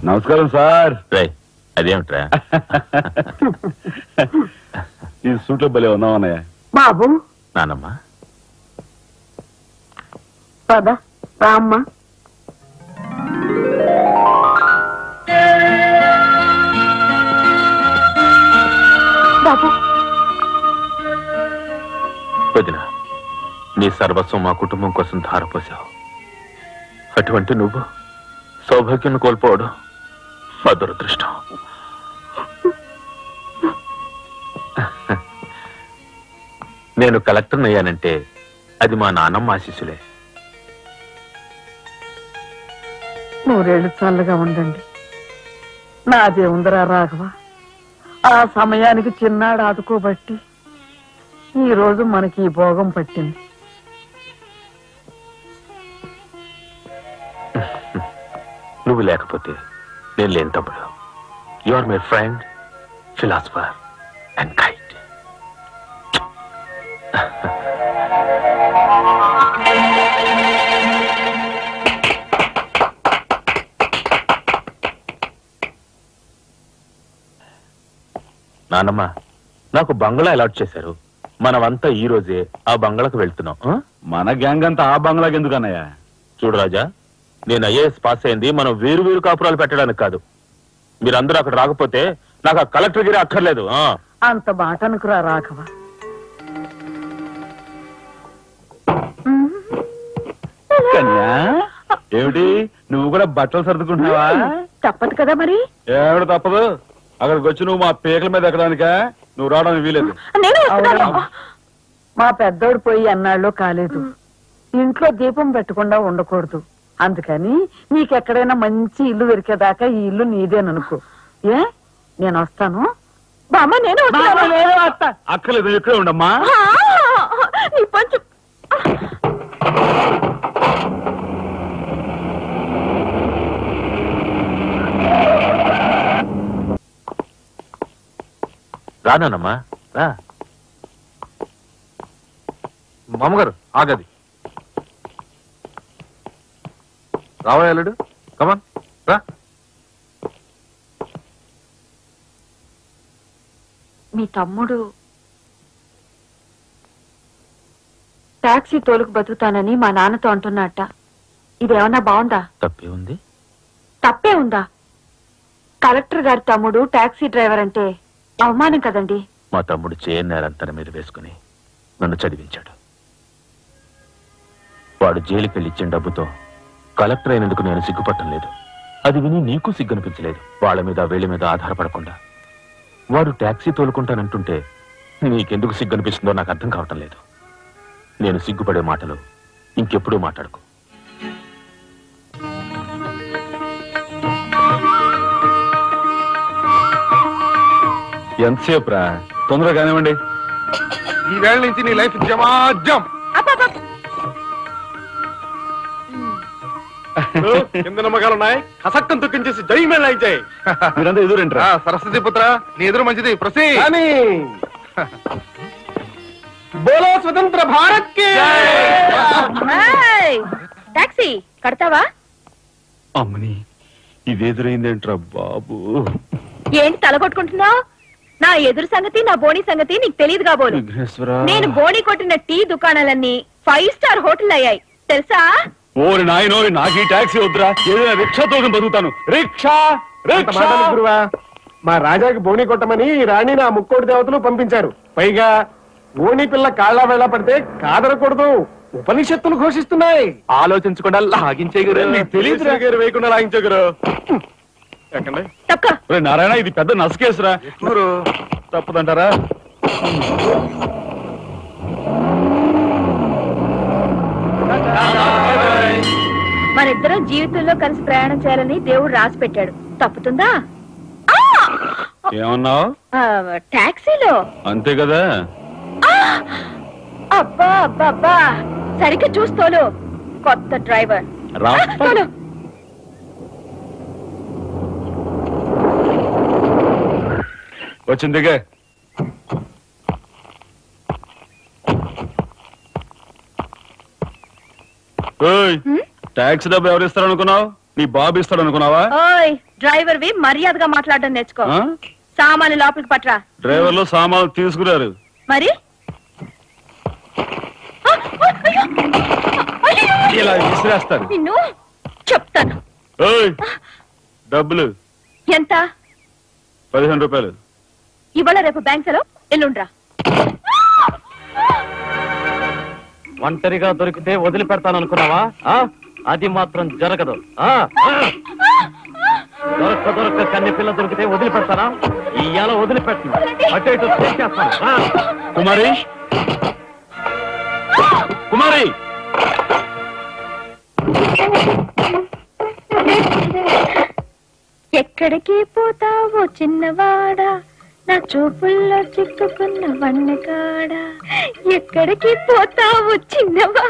నమస్కారం సార్. అదేమిట్రా ఈ సూట్లో భలే ఉన్నామన్నయ్య. బాబు నానమ్మా పద రామ్మ. బాబు వదిన, నీ సర్వస్వం మా కుటుంబం కోసం ధారపోసావు. అటువంటి నువ్వు సౌభాగ్యం కోల్పోవడం మా దురదృష్టం. నేను కలెక్టర్ అయ్యానంటే అది మా నాన్నమ్మ ఆశీస్సులే. నూరేళ్ళు చల్లగా ఉండండి. నాదే ఉందరా రాఘవ. ఆ సమయానికి చిన్నాడు ఆదుకోబట్టి ఈ రోజు మనకి ఈ భోగం పట్టింది. నువ్వు లేకపోతే నేను లేని తమ్ముడు. You are my friend, philosopher and guide. నాన్నమ్మ, నాకు బంగ్లా అలాట్ చేశారు. మనమంతా ఈ రోజే ఆ బంగ్లాకు వెళ్తున్నాం. మన గ్యాంగ్ అంతా ఆ బంగ్లాకి ఎందుకన్నయ్య? చూడు రాజా, నేను ఐఏఎస్ పాస్ అయింది మనం వేరు వేరు కాపురాలు పెట్టడానికి కాదు. మీరందరూ అక్కడ రాకపోతే నాకు ఆ కలెక్టర్ గిరి అక్కర్లేదు. అంత మాట అనుకురా రాఘవ. కన్యా, ఏమిటి నువ్వు కూడా బట్టలు సర్దుకుంటున్నావా? తప్పదు కదా మరి. ఏమిటి తప్పదు? అక్కడికి వచ్చి నువ్వు మా పీకల మీద ఎక్కడానికా? నువ్వు రావడానికి వీలేదు. మా పెద్దోడు పోయి అన్నాళ్ళు కాలేదు. ఇంట్లో దీపం పెట్టకుండా ఉండకూడదు. అందుకని నీకెక్కడైనా మంచి ఇల్లు దొరికేదాకా ఈ ఇల్లు నీదేననుకో. ఏ నేను వస్తాను బామ్మ. నేను అక్కర్లేదు, ఇక్కడే ఉండమ్మా. నీ పంచు రానమ్మా రా. మామగారు ఆగది. రావాలడు, కమాన్ రా. మీ తమ్ముడు టాక్సీ తోలుకు బతుకుతానని మా నాన్నతో అంటున్నట్ట. ఇదేమన్నా బాగుందా? తప్పే ఉంది. తప్పే ఉందా? కలెక్టర్ గారి తమ్ముడు టాక్సీ డ్రైవర్ అంటే అవమానం కదండి. మా తమ్ముడు చేయన్నారంతన మీద వేసుకుని నన్ను చదివించాడు. వాడు జైలుకెళ్ళి ఇచ్చిన డబ్బుతో కలెక్టర్ అయినందుకు నేను సిగ్గుపట్టం లేదు. అది విని నీకు సిగ్గనిపించలేదు. వాళ్ళ మీద వీళ్ళ మీద ఆధారపడకుండా వాడు టాక్సీ తోలుకుంటానంటుంటే నీకెందుకు సిగ్గనిపిస్తుందో నాకు అర్థం కావటం లేదు. నేను సిగ్గుపడే మాటలు ఇంకెప్పుడూ మాట్లాడుకో. ఎంతసేపు రా? తొందరగా కానివ్వండి. ఈ వేళ నుంచి నీ లైఫ్ జమాజం. కింద నమ్మకాలు ఉన్నాయి. కసక్కం తొక్కించేసి జై మేళ ఇచ్చాయి. మీరంతా ఎదురేంట్రా? సరస్వతి పుత్ర, నీ ఎదురు మంచిది. ప్రసీ బోలో స్వతంత్ర భారత్ కి. టాక్సీ కడతావా? అమ్మని ఇదెదురైందేంట్రా బాబు? ఏంటి తలగొట్టుకుంటున్నావు? నా ఎదురు సంగతి, నా బోణి సంగతి నీకు తెలియదు కాబోలు. నేను బోణి కొట్టిన టీ దుకాణాలన్నీ 5 స్టార్ హోటల్ అయ్యాయి తెలుసా? ఓరి నాయనోరి, నాకు ఈ టాక్సీ వద్దురా. ఏదైనా రిక్షా తోకం బతుకుతాను. రిక్షా గురువా, మా రాజాకి బోని కొట్టమని రాణిని ఆ ముక్కోటి దేవతలు పంపించారు. పైగా ఓణి పిల్ల కాళ్ళ వేళ పడితే కాదరకూడదు, ఉపనిషత్తులు ఘోషిస్తున్నాయి. ఆలోచించకుండా లాగించేగురు. తెలియదు వేయకుండా లాగించగురు. నారాయణ, ఇది పెద్ద నసకేసురా. తప్పదంటారా? మనిద్దరం జీవితంలో కలిసి ప్రయాణం చేయాలని దేవుడు రాసి పెట్టాడు. తప్పుతుందా? ఏమన్నావు? టాక్సీలో. అంతే కదా. అబ్బా అబ్బా అబ్బా, సరిగ్గా చూస్తోలు. కొత్త డ్రైవర్ తోలు. వచ్చిందిగా. టాక్సీ డబ్బు ఎవరు ఇస్తారు అనుకున్నావు? నీ బాబు ఇస్తాడు అనుకున్నావా? ఓయ్, డ్రైవర్వి మర్యాదగా మాట్లాడడం నేర్చుకో. ఆ? సామాన్లు లోపలికి పట్రా. డ్రైవర్లు సామాన్లు తీసుకురారు. మరి ఇలా విసిరేస్తారు. నిన్ను చెప్తాను. ఓయ్, డబ్బులు ఎంత? 15 రూపాయలు. ఇవాళ రేపు బ్యాంక్ సెలవు, ఎల్లుండ్రా. ఒంటరిగా దొరికితే వదిలిపెడతాను అనుకున్నావా? అది మాత్రం జరగదు. దొరక్క కన్ని పిల్ల దొరికితే వదిలిపెడతానా? ఇవాళ వదిలిపెట్టు, అటు ఇటు చేసేస్తాను. కుమారి, కుమారి, ఎక్కడికి పోతావో చిన్నవాడా, నా చూపుల్లో చిక్కుకున్న వన్నెకాడా, ఎక్కడికి పోతావో చిన్నవా.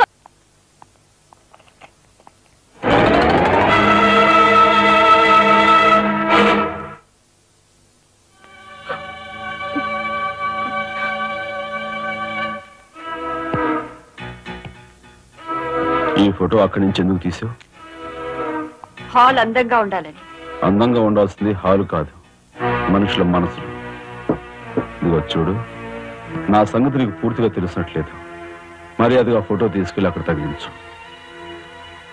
ఈ ఫోటో అక్కడి నుంచి ఎందుకు తీసావు? హాల్ అందంగా ఉండాలని. అందంగా ఉండాల్సింది హాలు కాదు, మనుషుల మనసులు. ఇదిగో చూడు, నా సంగతి నీకు పూర్తిగా తెలిసినట్లేదు. మర్యాదగా ఫోటో తీసుకెళ్ళి అక్కడ తగిలించు.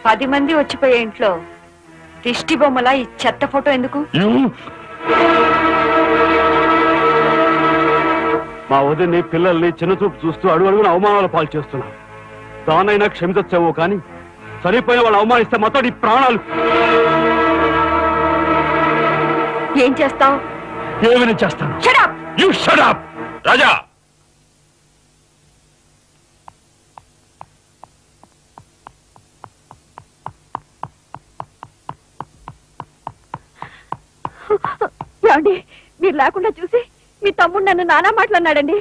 10 మంది వచ్చిపోయే ఇంట్లో దిష్టి బొమ్మలా ఈ చెత్త ఫోటో ఎందుకు? మా వదిని పిల్లల్ని చిన్నచూపు చూస్తూ అడుగున అవమానాలు పాలు చేస్తున్నా. దానైనా క్షమించచ్చేమో కానీ చనిపోయిన వాళ్ళు అవమానిస్తే మొత్తం నీ ప్రాణాలు. ఏం చేస్తావు? ఏమైనా చేస్తాను. Shut up! You shut up! రాజా, ఏమండి, మీరు లేకుండా చూసి మీ తమ్ముడు నన్ను నానా మాట్లాడినాడండి.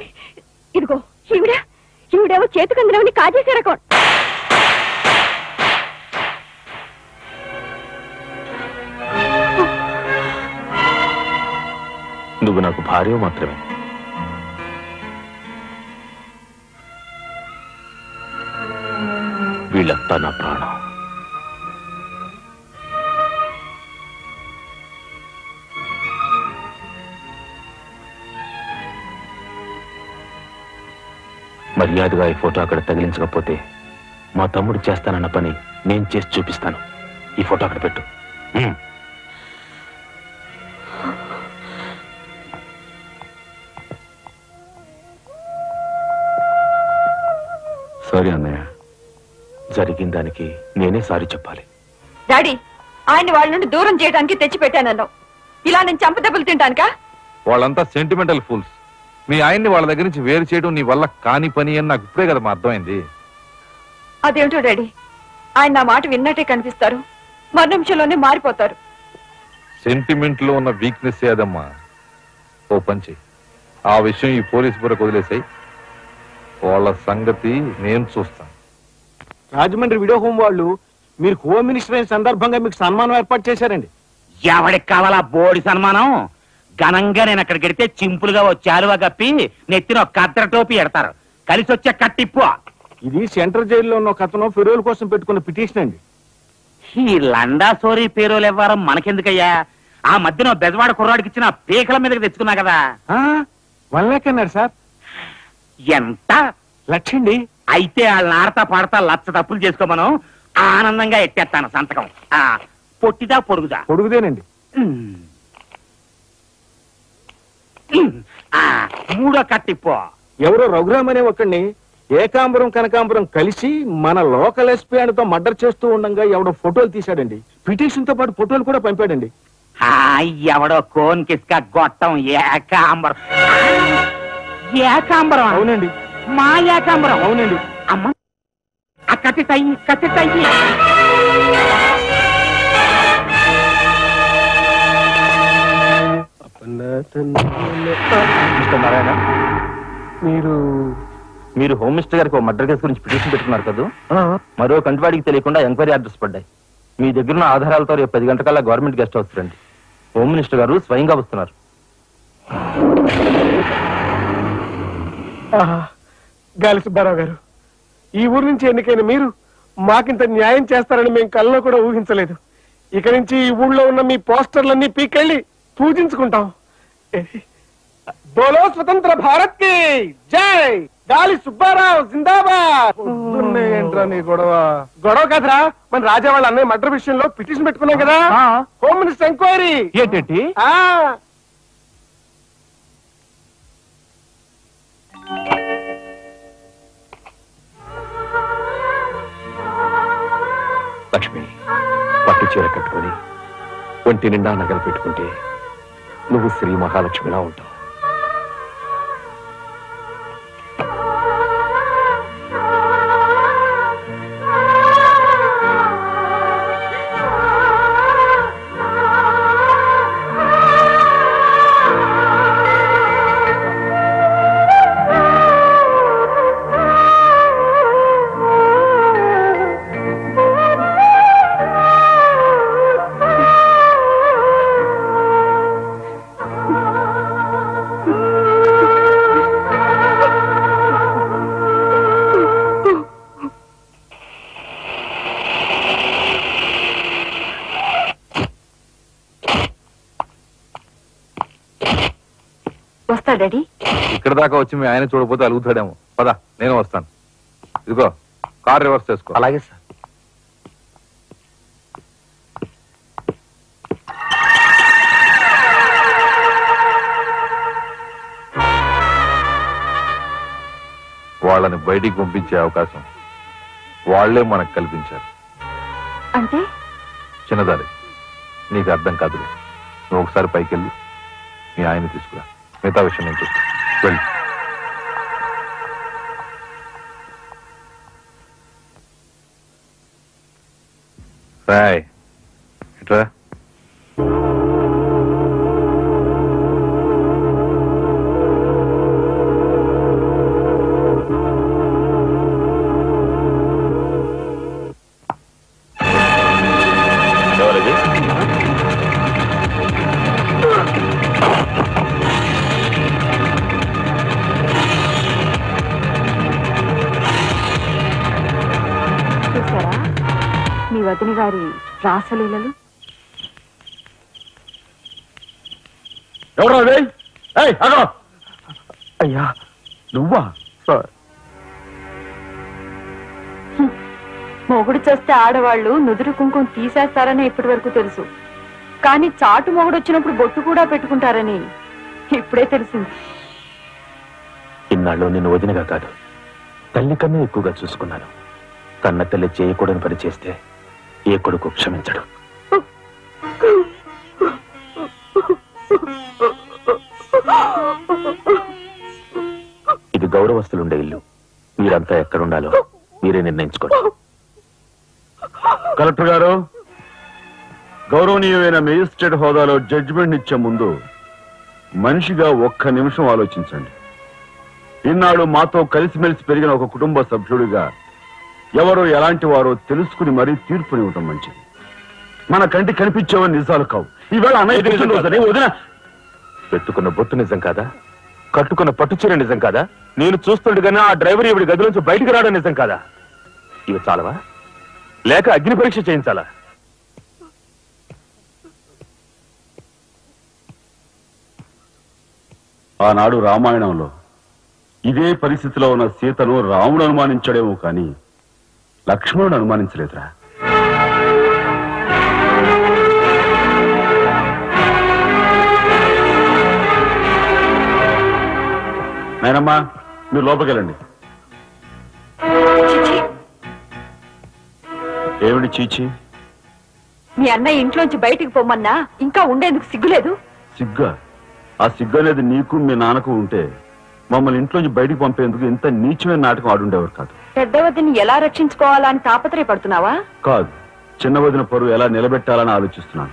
ఇదిగో ఈవిడేమో చేతికందులోని కాజేసే రకం. నువ్వు నాకు భార్య మాత్రమే. వీళ్ళంతా నా ప్రాణం. మర్యాదగా ఈ ఫోటో అక్కడ తగిలించకపోతే మా తమ్ముడు చేస్తానన్న పని నేను చేసి చూపిస్తాను. ఈ ఫోటో అక్కడ పెట్టు. సారీ అన్నయ్య. జరిగిన దానికి నేనే సారీ చెప్పాలి. డాడీ, ఆయన్ని వాళ్ళ నుండి దూరం చేయడానికి తెచ్చి పెట్టానన్నావు. ఇలా నేను చంపదెబ్బలు తింటానుకా? వాళ్ళంతా సెంటిమెంటల్ ఫూల్స్. మీ ఆయన్ని వాళ్ళ దగ్గర నుంచి వేరు చేయడం నీ వల్ల కాని పని అని నాకు ఇప్పుడే కదా అర్థమైంది. అదేమిటో డాడీ, ఆయన నా మాట విన్నట్టే కనిపిస్తారు, మరు నిమిషంలోనే మారిపోతారు. సెంటిమెంట్ లో ఉన్న వీక్నెస్ ఏదమ్మా. ఓ పంచి, ఆ విషయం ఈ పోలీసు బుర్రకు వదిలేసాయి. వాళ్ళ సంగతి నేను చూస్తాను. రాజమండ్రి వీడియో హోమ్ వాళ్ళు మీరు హోమ్ మినిస్టర్ అయిన సందర్భంగా మీకు సన్మానం ఏర్పాటు చేశారండి. ఎవడికి కావాలా బోడి సన్మానం? ఘనంగా నేను అక్కడికి వెడితే చింపులుగా ఓ చాలువా కప్పి నెత్తిన ఒక కద్దర టోపీ ఎడతారు. కలిసి వచ్చే కట్టిప్పు. ఇది సెంట్రల్ జైల్లో ఉన్న ఒక అతను ఫిరోల్ కోసం పెట్టుకున్న పిటిషన్ అండి. ఈ లండా సోరీ పేరోలు ఇవ్వడం మనకెందుకయ్యా? ఆ మధ్యన బెజవాడ కుర్రాడికి ఇచ్చిన పీకల మీదకి తెచ్చుకున్నా కదా. 1 lakh అన్నారు సార్. ఎంత? 1,00,000 అండి. అయితే వాళ్ళని ఆడతా పాడతా లచ్చ తప్పులు చేసుకోమను. ఆనందంగా ఎట్టేస్తాను సంతకం. పొట్టిదా పొడుగుదా? పొడుగుదేనండి. 3వ కట్టిప్పు. ఎవరో రఘురామ్ అనే ఒకడిని ఏకాంబరం కనకాంబరం కలిసి మన లోకల్ ఎస్పీ ఆయనతో మర్డర్ చేస్తూ ఉండగా ఎవడో ఫోటోలు తీశాడండి. పిటిషన్ తో పాటు ఫోటోలు కూడా పంపాడండి. ఎవడో కోన్ కిస్క గొట్టం ఏకాంబరం. ఏకాంబరం? అవునండి. మా ఏకాంబరం? అవునండి. అమ్మ, ఆ కత్తిటయ్యి కత్తిటయ్యి. నారాయణ, మీరు మీరు హోమ్ మినిస్టర్ గారికి మర్డర్ కేసు గురించి పిటిషన్ పెట్టుకున్నారు కదా. మరో కంటివాడికి తెలియకుండా ఎంక్వైరీ ఆర్డర్స్ పడ్డాయి. మీ దగ్గర ఉన్న ఆధారాలతో రేపు 10 గంటకల్లా గవర్నమెంట్ గెస్ట్ హౌస్ రండి. హోమ్ మినిస్టర్ గారు స్వయంగా వస్తున్నారు. గాలి సుబ్బారావు గారు, ఈ ఊరు నుంచి ఎన్నికైన మీరు మాకింత న్యాయం చేస్తారని మేము కల్లో కూడా ఊహించలేదు. ఇక నుంచి ఈ ఊళ్ళో ఉన్న మీ పోస్టర్లన్నీ పీకెళ్ళి పూజించుకుంటాం. బోలో స్వతంత్ర భారత్ కి జై, గాలి సుబ్బారావు జిందాబాద్. ఏంట్రా నీ గొడవ కదరా, మన రాజా వాళ్ళ అన్నయ్య మర్డర్ విషయంలో పిటిషన్ పెట్టుకున్నాం కదా, హోమ్ మినిస్టర్ ఎంక్వైరీ. ఏంటి? లక్ష్మి, పట్టు చీర కట్టుకుని ఒంటి నిండా నగలు పెట్టుకుంటే నువ్వు శ్రీ మహాలక్ష్మిలా ఉంటావు. డాడీ ఇక్కడ దాకా వచ్చి మీ ఆయన చూడపోతే అలుగుతాడేమో. పద, నేను వస్తాను. ఇదిగో కార్ రివర్స్ చేసుకో. అలాగే సార్. వాళ్ళని బయటికి పంపించే అవకాశం వాళ్లే మనకు కల్పించారు. అంటే చిన్నదారి, నీకు అర్థం కాదులే. నువ్వు ఒకసారి పైకి వెళ్ళి మీ ఆయన తీసుకురా. మిగతా విషయం నేను చూస్తా. వెళ్ళి రాయ్ ఇట్రా. వదిన గారి రాసలీలలు. ఎవరో అయ్యా, నువ్వా? మొగుడు చేస్తే ఆడవాళ్లు నుదురు కుంకుమ తీసేస్తారని ఇప్పటి వరకు తెలుసు, కానీ చాటు మొగుడు వచ్చినప్పుడు బొట్టు కూడా పెట్టుకుంటారని ఇప్పుడే తెలిసింది. ఇన్నాళ్ళు నిన్ను వదినగా కాదు, తల్లి కన్నా ఎక్కువగా చూసుకున్నాను. కన్న తల్లి చేయకూడని పని చేస్తే ఏ కొడుకు క్షమించడు. ఇది గౌరవస్తులుండే ఇల్లు. మీరంతా ఎక్కడుండాలో మీరే నిర్ణయించుకోండి. కలెక్టర్ గారు, గౌరవనీయమైన మేజిస్ట్రేట్ హోదాలో జడ్జిమెంట్ ఇచ్చే ముందు మనిషిగా ఒక్క నిమిషం ఆలోచించండి. ఇన్నాళ్ళు మాతో కలిసిమెలిసి పెరిగిన ఒక కుటుంబ సభ్యుడిగా ఎవరో ఎలాంటి వారో తెలుసుకుని మరీ తీర్పునివ్వటం మంచిది. మన కంటి కనిపించేవని నిజాలు కావు. ఈవేళ అన్నయ్య వదిన పెట్టుకున్న బొట్టు నిజం కాదా? కట్టుకున్న పట్టుచీర నిజం కాదా? నేను చూస్తుండగానే ఆ డ్రైవర్ ఇవిడి గదిలోంచి బయటికి రావడం నిజం కాదా? ఇవి చాలవా, లేక అగ్ని పరీక్ష చేయించాలా? ఆనాడు రామాయణంలో ఇదే పరిస్థితిలో ఉన్న సీతను రాముడు అనుమానించడేమో కానీ లక్ష్మణుడు అనుమానించలేదురా. నాయనమ్మా, మీరు లోపలికెళ్ళండి. ఏమిటి చీచి? మీ అన్నయ్య ఇంట్లోంచి బయటికి పొమ్మన్నా ఇంకా ఉండేందుకు సిగ్గులేదు? సిగ్గా? ఆ సిగ్గు అనేది నీకు మీ నాన్నకు ఉంటే మమ్మల్ని ఇంట్లోంచి బయటికి పంపేందుకు ఇంత నీచమైన నాటకం ఆడుండేవారు కాదు. పెద్ద వదిని ఎలా రక్షించుకోవాలా అని తాపత్రయపడుతున్నావా? కాదు, చిన్న వదిన పరువు ఎలా నిలబెట్టాలని ఆలోచిస్తున్నాను.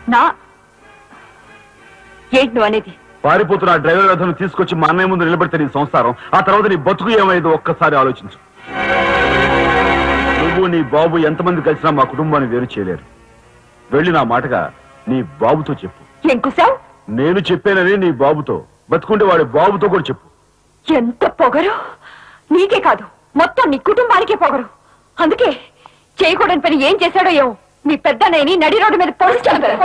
ఏంటి నువ్వు అనేది? పారిపోతున్న డ్రైవర్ రథను తీసుకొచ్చి మా అన్నయ్య ముందు నిలబెడితే నీ సంసారం, ఆ తర్వాత నీ బతుకు ఏమైందో ఒక్కసారి ఆలోచించు. నువ్వు నీ బాబు ఎంతమంది కలిసినా మా కుటుంబాన్ని వేరు చేయలేరు. వెళ్ళి నా మాటగా నీ బాబుతో చెప్పు. ఏం కుసావ్? నేను చెప్పానని నీ బాబుతో, బతుకుంటే వాడి బాబుతో కూడా చెప్పు. ఎంత పొగరు! నీకే కాదు, మొత్తం నీ కుటుంబానికే పొగరు. అందుకే చేయకూడని పని ఏం చేశాడో ఏమో మీ పెద్దనేని నడి రోడ్డు మీద పొడిచి చంపారు.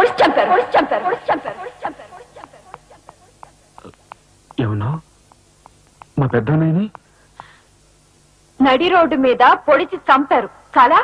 ఏమన్నా మా పెద్దనాయని నడి రోడ్డు మీద పొడిచి చంపారు. చాలా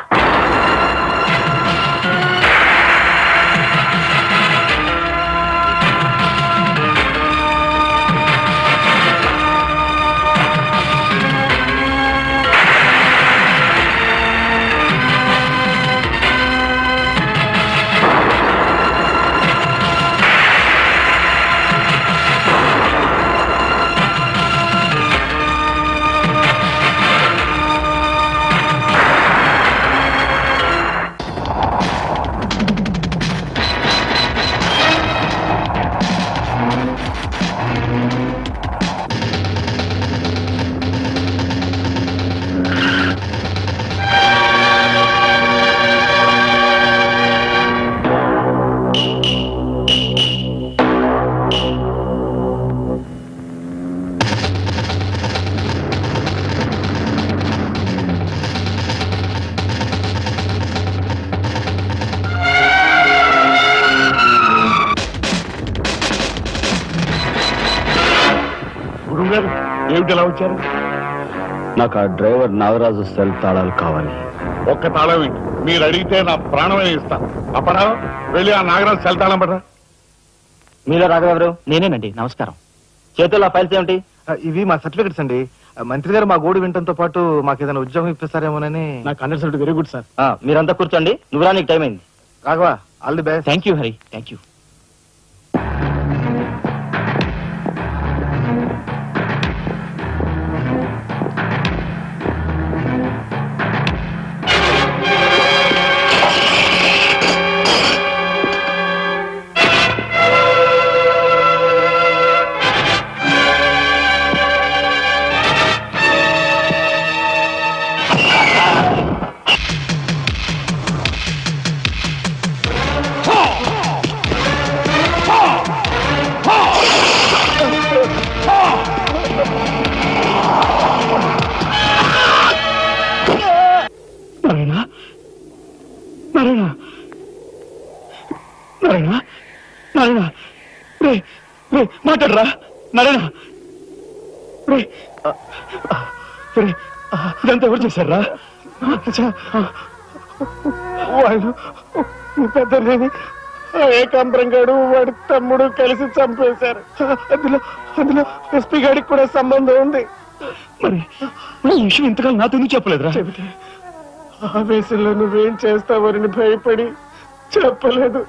ఏమిటి ఎలా వచ్చారు? నాకు ఆ డ్రైవర్ నాగరాజు సెల్ తాళాలు కావాలి. ఒక్క తాళం ఏంటి? మీరు అడిగితే నా ప్రాణమే ఇస్తాను. అప్పడా వెళ్ళి ఆ నాగరాజు సెల్ తాళం పడరా. మీలో రాఘవెవరు? నేనేనండి. నమస్కారం. చేతుల్లో ఫైల్స్ ఏమిటి? ఇవి మా సర్టిఫికెట్స్ అండి. మంత్రి గారు మా గోడు వినటంతో పాటు మాకు ఏదైనా ఉద్యోగం ఇప్పిస్తారేమోనని. నాకు అండర్స్టాండ్. Very good sir. మీరంతా కూర్చోండి. నువ్వు రానికి టైం అయింది. Raghava, all the best. Thank you Hari. Thank you. మాట్లాడరా నారాయణ. ఇదంతా ఎవరు చేశారా? వాళ్ళు పెద్దలేని ఏకాంబరం గారు వాడి తమ్ముడు కలిసి చంపేశారు. అందులో ఎస్పీ గారికి కూడా సంబంధం ఉంది. మరి ఈ విషయం ఇంతకాలం నాతో ఎందుకు చెప్పలేదురా? చెబితే ఆవేశంలో నువ్వేం చేస్తావని భయపడి చెప్పలేదు.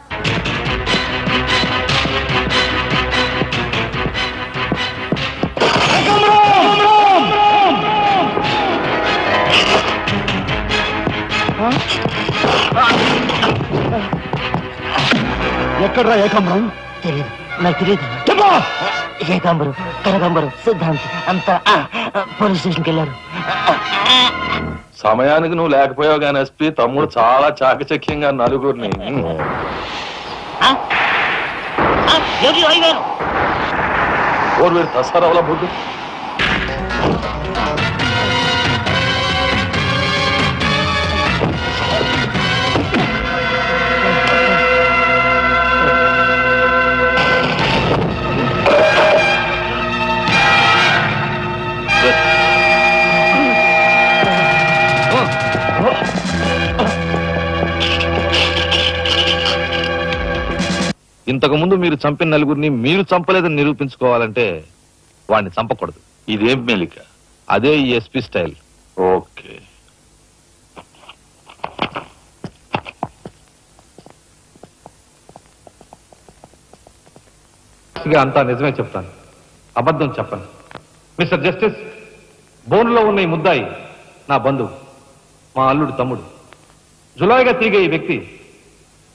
ఎక్కడ్రా ఏకాంబరం? తెలియదు, నాకు తెలియదు. ఏకాంబరం, కనకాంబరం, సిద్ధాంతి అంతా పోలీస్ స్టేషన్కి వెళ్ళారు. సమయానికి నువ్వు లేకపోయావు కానీ ఎస్పీ తమ్ముడు చాలా చాకచక్యంగా నలుగురిని ఓరు తసారవల బుద్ధి. ఇంతకు ముందు మీరు చంపిన నలుగురిని మీరు చంపలేదని నిరూపించుకోవాలంటే వాడిని చంపకూడదు. ఇదేం మేలిక, అదే ఈ ఎస్పీ స్టైల్. ఓకే, అంతా నిజమే చెప్తాను, అబద్ధం చెప్పను. మిస్టర్ జస్టిస్, బోన్లో ఉన్న ఈ ముద్దాయి నా బంధువు, మా అల్లుడు తమ్ముడు. జులాయిగా తిరిగే ఈ వ్యక్తి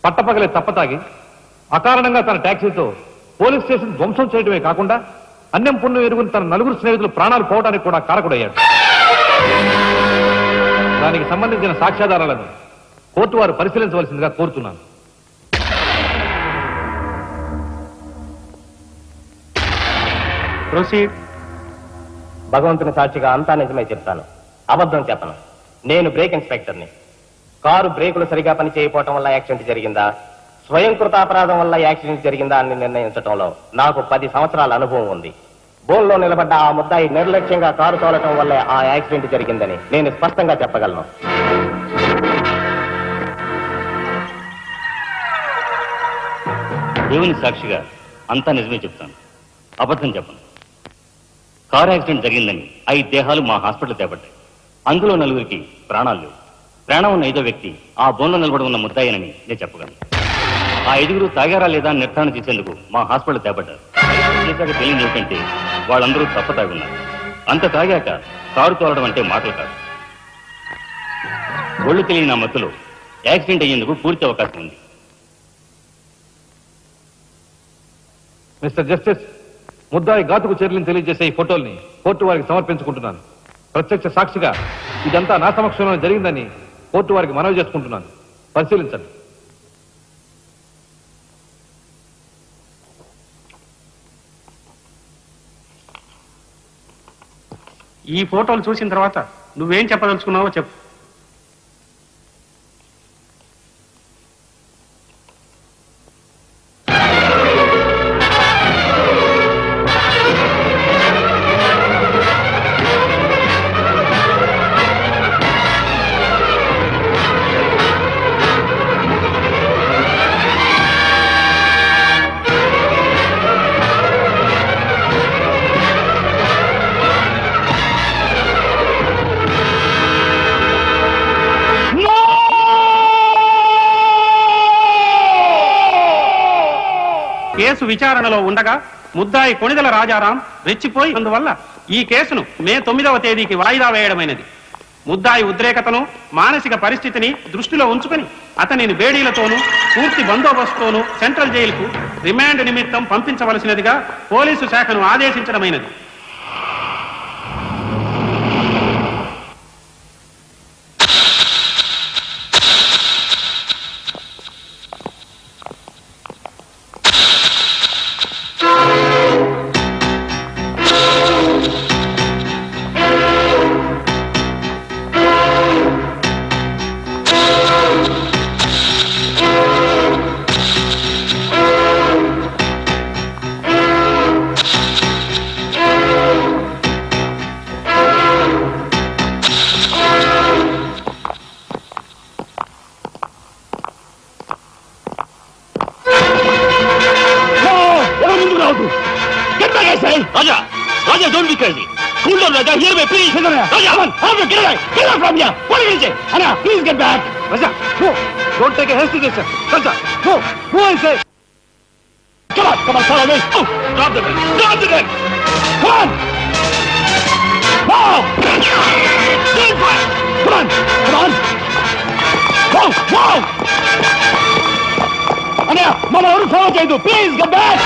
పట్టపగలే తప్పతాగి అకారణంగా తన ట్యాక్సీతో పోలీస్ స్టేషన్ ధ్వంసం చేయడమే కాకుండా అన్యం పుణ్యం ఎరుగుని తన నలుగురు స్నేహితులు ప్రాణాలు పోవడానికి కూడా కారకుడయ్యాడు. దానికి సంబంధించిన సాక్ష్యాధారాలను కోర్టు వారు పరిశీలించవలసిందిగా కోరుతున్నాను. ప్రొసీడ్. భగవంతుని సాక్షిగా అంతా నిజమే చెప్తాను, అబద్ధం చెప్పను. నేను బ్రేక్ ఇన్స్పెక్టర్ని. కారు బ్రేకులు సరిగా పని చేయకపోవటం వల్ల యాక్సిడెంట్ జరిగిందా, స్వయం కృతాపరాధం వల్ల యాక్సిడెంట్ జరిగిందా అని నిర్ణయించడంలో నాకు 10 సంవత్సరాల అనుభవం ఉంది. బోన్లో నిలబడ్డ ఆ ముద్దాయి నిర్లక్ష్యంగా కారు తోలటం వల్లే ఆ యాక్సిడెంట్ జరిగిందని నేను స్పష్టంగా చెప్పగలను. దేవుని సాక్షిగా అంతా నిజమే చెప్తాను, అబద్ధం చెప్పను. కారు యాక్సిడెంట్ జరిగిందని 5 దేహాలు మా హాస్పిటల్ తేపడ్డాయి. అందులో 4కి ప్రాణాలు లేవు. ప్రాణం ఉన్న 5వ వ్యక్తి ఆ బోన్లో నిలబడి ఉన్న ముద్దాయనని నేను చెప్పగలను. ఆ 5గురు తాగారా లేదా అని నిర్ధారణ చేసేందుకు మా హాస్పిటల్ తేపడ్డారు. చేశాక తెలియదు ఏమిటంటే వాళ్ళందరూ తప్ప తాగున్నారు. అంత తాగాక కారు తోలడం అంటే మాటలు కాదు. ఒళ్ళు తెలియని ఆ మత్తులో యాక్సిడెంట్ అయ్యేందుకు పూర్తి అవకాశం ఉంది. మిస్టర్ జస్టిస్, ముద్దాయి ఘాతుకు చర్యలను తెలియజేసే ఈ ఫోటోల్ని కోర్టు వారికి సమర్పించుకుంటున్నాను. ప్రత్యక్ష సాక్షిగా ఇదంతా నా సమక్షంలో జరిగిందని కోర్టు వారికి మనవి చేసుకుంటున్నాను. పరిశీలించండి. ఈ ఫోటోలు చూసిన తర్వాత నువ్వేం చెప్పదలుచుకున్నావో చెప్పు. కేసు విచారణలో ఉండగా ముద్దాయి కొణిదెల రాజారాం రెచ్చిపోయి అందువల్ల ఈ కేసును మే 9వ తేదీకి వాయిదా వేయడమైనది. ముద్దాయి ఉద్రేకతను, మానసిక పరిస్థితిని దృష్టిలో ఉంచుకుని అతనిని బేడీలతోనూ పూర్తి బందోబస్తుతోనూ సెంట్రల్ జైలుకు రిమాండ్ నిమిత్తం పంపించవలసినదిగా పోలీసు శాఖను ఆదేశించడమైనది. Raja! Raja, don't be crazy! Cool down, Raja! Hear me, please! Raja, come on! Get away! Get away from here! What are you saying? Anna, please get back! Raja, no! Don't take a hasty decision! Raja, no! No, I say! Come on, follow me! Oh, drop the gun! Drop the gun! Come on! Move! Stand fire! Come on! Come on! Move! Move! Anna, Mama, don't follow Jaidu! Please, get back!